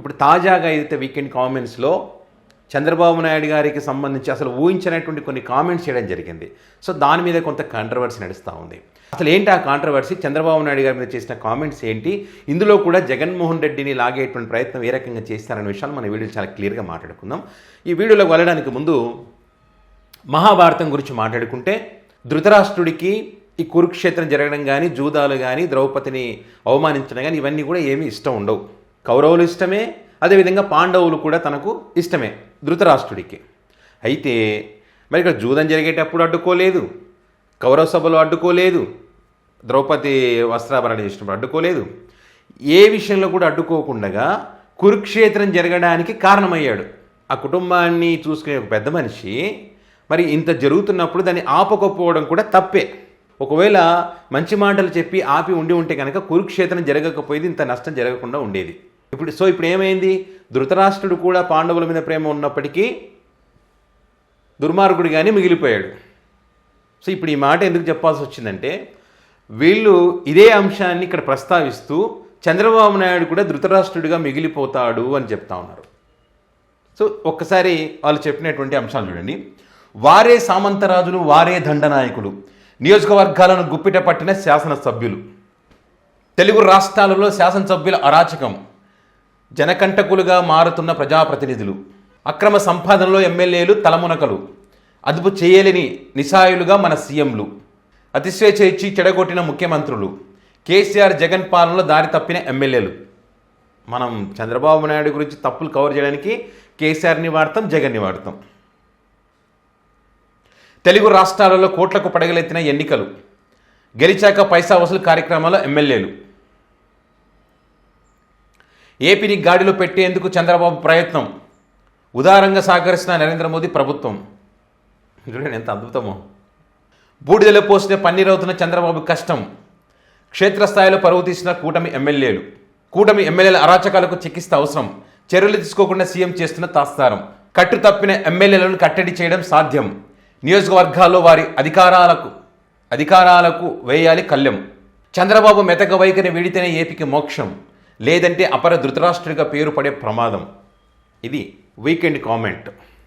ఇప్పుడు తాజాగా అయితే వీకెండ్ కామెంట్స్లో చంద్రబాబు నాయుడు గారికి సంబంధించి అసలు ఊహించినటువంటి కొన్ని కామెంట్స్ చేయడం జరిగింది. సో దాని మీద కొంత కాంట్రవర్సీ నడుస్తూ ఉంది. అసలు ఏంటి ఆ కాంట్రవర్సీ, చంద్రబాబు నాయుడు గారి మీద చేసిన కామెంట్స్ ఏంటి, ఇందులో కూడా జగన్మోహన్ రెడ్డిని లాగేటువంటి ప్రయత్నం ఏ రకంగా చేస్తారనే విషయాలు మన వీడియో చాలా క్లియర్గా మాట్లాడుకుందాం. ఈ వీడియోలోకి వెళ్ళడానికి ముందు మహాభారతం గురించి మాట్లాడుకుంటే ధృతరాష్ట్రుడికి ఈ కురుక్షేత్రం జరగడం కానీ, జూదాలు కానీ, ద్రౌపదిని అవమానించడం కానీ ఇవన్నీ కూడా ఏమీ ఇష్టం ఉండవు. కౌరవులు ఇష్టమే, అదేవిధంగా పాండవులు కూడా తనకు ఇష్టమే ధృతరాష్ట్రుడికి. అయితే మరి ఇక్కడ జూదం జరిగేటప్పుడు అడ్డుకోలేదు, కౌరవ సభలో అడ్డుకోలేదు, ద్రౌపది వస్త్రాభరణ చేసినప్పుడు అడ్డుకోలేదు, ఏ విషయంలో కూడా అడ్డుకోకుండా కురుక్షేత్రం జరగడానికి కారణమయ్యాడు. ఆ కుటుంబాన్ని చూసుకునే ఒక పెద్ద మనిషి మరి ఇంత జరుగుతున్నప్పుడు దాన్ని ఆపకపోవడం కూడా తప్పే. ఒకవేళ మంచి మాటలు చెప్పి ఆపి ఉంటే కనుక కురుక్షేత్రం జరగకపోయేది, ఇంత నష్టం జరగకుండా ఉండేది. ఇప్పుడు ఏమైంది, ధృతరాష్ట్రుడు కూడా పాండవుల మీద ప్రేమ ఉన్నప్పటికీ దుర్మార్గుడిగానే మిగిలిపోయాడు. సో ఇప్పుడు ఈ మాట ఎందుకు చెప్పాల్సి వచ్చిందంటే, వీళ్ళు ఇదే అంశాన్ని ఇక్కడ ప్రస్తావిస్తూ చంద్రబాబు నాయుడు కూడా ధృతరాష్ట్రుడిగా మిగిలిపోతాడు అని చెప్తా ఉన్నారు. సో ఒక్కసారి వాళ్ళు చెప్పినటువంటి అంశాలు చూడండి. వారే సామంతరాజులు, వారే దండనాయకులు, నియోజకవర్గాలను గుప్పిట పట్టిన శాసనసభ్యులు, తెలుగు రాష్ట్రాలలో శాసనసభ్యుల అరాచకం, జనకంటకులుగా మారుతున్న ప్రజాప్రతినిధులు, అక్రమ సంపాదనలో ఎమ్మెల్యేలు తలమునకలు, అదుపు చేయలేని నిస్సాయులుగా మన సీఎంలు, అతిస్వేచ్ఛ ఇచ్చి చెడగొట్టిన ముఖ్యమంత్రులు, కేసీఆర్ జగన్ పాలనలో దారి తప్పిన ఎమ్మెల్యేలు. మనం చంద్రబాబు నాయుడు గురించి తప్పులు కవర్ చేయడానికి కేసీఆర్ని వాడతాం, జగన్ని వాడతాం. తెలుగు రాష్ట్రాలలో కోట్లకు పడగలెత్తిన ఎన్నికలు, గెలిచాక పైసా వసూలు కార్యక్రమాల్లో ఎమ్మెల్యేలు, ఏపీని గాడిలో పెట్టేందుకు చంద్రబాబు ప్రయత్నం, ఉదారంగా సహకరిస్తున్న నరేంద్ర మోదీ ప్రభుత్వం. చూడండి ఎంత అద్భుతమో. బూడిదలో పోసిన పన్నీరవుతున్న చంద్రబాబు కష్టం, క్షేత్రస్థాయిలో పరువు తీసిన కూటమి ఎమ్మెల్యేల అరాచకాలకు చికిత్స అవసరం, చర్యలు తీసుకోకుండా సీఎం చేస్తున్న తాత్సారం, కట్టు తప్పిన ఎమ్మెల్యేలను కట్టడి చేయడం సాధ్యం, నియోజకవర్గాల్లో వారి అధికారాలకు వేయాలి కళ్లెం, చంద్రబాబు మెతక వైఖరి వీడితేనే ఏపీకి మోక్షం, లేదంటే అపర ధృతరాష్ట్రుడిగా పేరు పడే ప్రమాదం. ఇది వీకెండ్ కామెంట్.